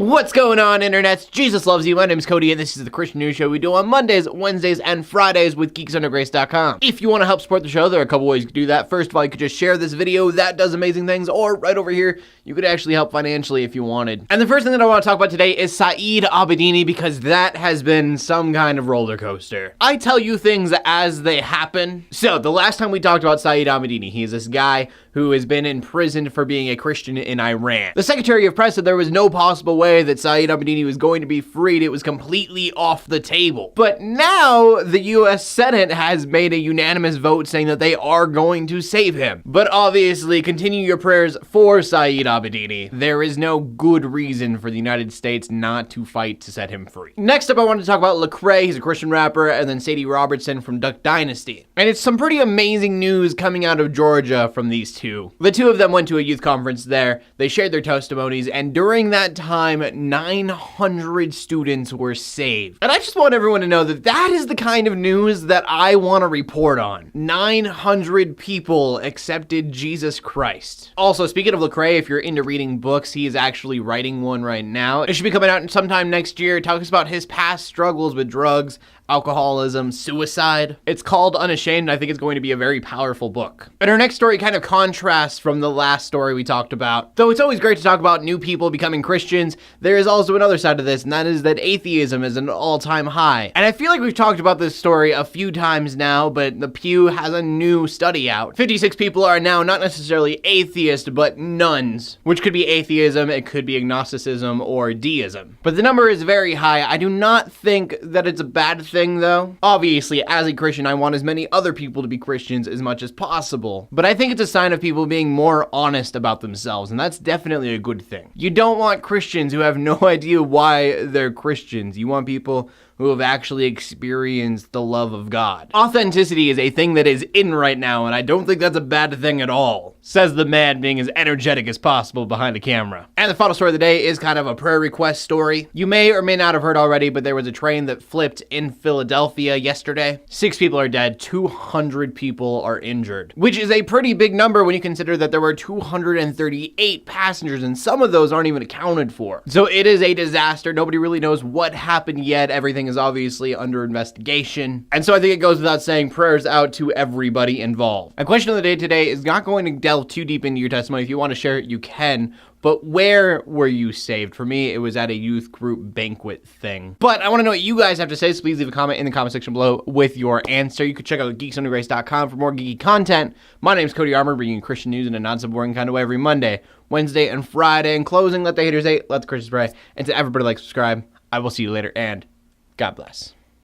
What's going on, internets? Jesus loves you. My name is Cody, and this is the Christian News Show we do on Mondays, Wednesdays, and Fridays with geeksundergrace.com. If you want to help support the show, there are a couple ways you can do that. First of all, you could just share this video. That does amazing things. Or right over here, you could actually help financially if you wanted. And the first thing that I want to talk about today is Saeed Abedini, because that has been some kind of roller coaster. I tell you things as they happen. So, the last time we talked about Saeed Abedini, he's this guy who has been imprisoned for being a Christian in Iran. The Secretary of Press said there was no possible way that Saeed Abedini was going to be freed. It was completely off the table. But now the US Senate has made a unanimous vote saying that they are going to save him. But obviously, continue your prayers for Saeed Abedini. There is no good reason for the United States not to fight to set him free. Next up, I wanted to talk about Lecrae. He's a Christian rapper, and then Sadie Robertson from Duck Dynasty. And it's some pretty amazing news coming out of Georgia from these two. The two of them went to a youth conference there. They shared their testimonies, and during that time, 900 students were saved. And I just want everyone to know that that is the kind of news that I want to report on. 900 people accepted Jesus Christ. Also, speaking of Lecrae, if you're into reading books, he is actually writing one right now. It should be coming out sometime next year. It talks about his past struggles with drugs, alcoholism, suicide. It's called Unashamed, and I think it's going to be a very powerful book. And our next story kind of contrasts from the last story we talked about. Though it's always great to talk about new people becoming Christians, there is also another side of this, and that is that atheism is an all-time high. And I feel like we've talked about this story a few times now, but the Pew has a new study out. 56 people are now not necessarily atheist, but nuns, which could be atheism, it could be agnosticism, or deism. But the number is very high. I do not think that it's a bad thing, though. Obviously, as a Christian, I want as many other people to be Christians as much as possible. But I think it's a sign of people being more honest about themselves, and that's definitely a good thing. You don't want Christians who have no idea why they're Christians. You want people who have actually experienced the love of God. Authenticity is a thing that is in right now, and I don't think that's a bad thing at all, says the man being as energetic as possible behind the camera. And the final story of the day is kind of a prayer request story. You may or may not have heard already, but there was a train that flipped in Philadelphia yesterday. 6 people are dead, 200 people are injured, which is a pretty big number when you consider that there were 238 passengers, and some of those aren't even accounted for. So it is a disaster. Nobody really knows what happened yet. Everything is obviously under investigation. And so I think it goes without saying, prayers out to everybody involved. A question of the day today is not going to delve too deep into your testimony. If you want to share it, you can. But where were you saved? For me, it was at a youth group banquet thing. But I want to know what you guys have to say, so please leave a comment in the comment section below with your answer. You can check out geeksundergrace.com for more geeky content. My name is Cody Armour, bringing you Christian news in a not-so-boring kind of way every Monday, Wednesday, and Friday. In closing, let the haters hate, let the Christians pray. And to everybody like, subscribe. I will see you later, and God bless.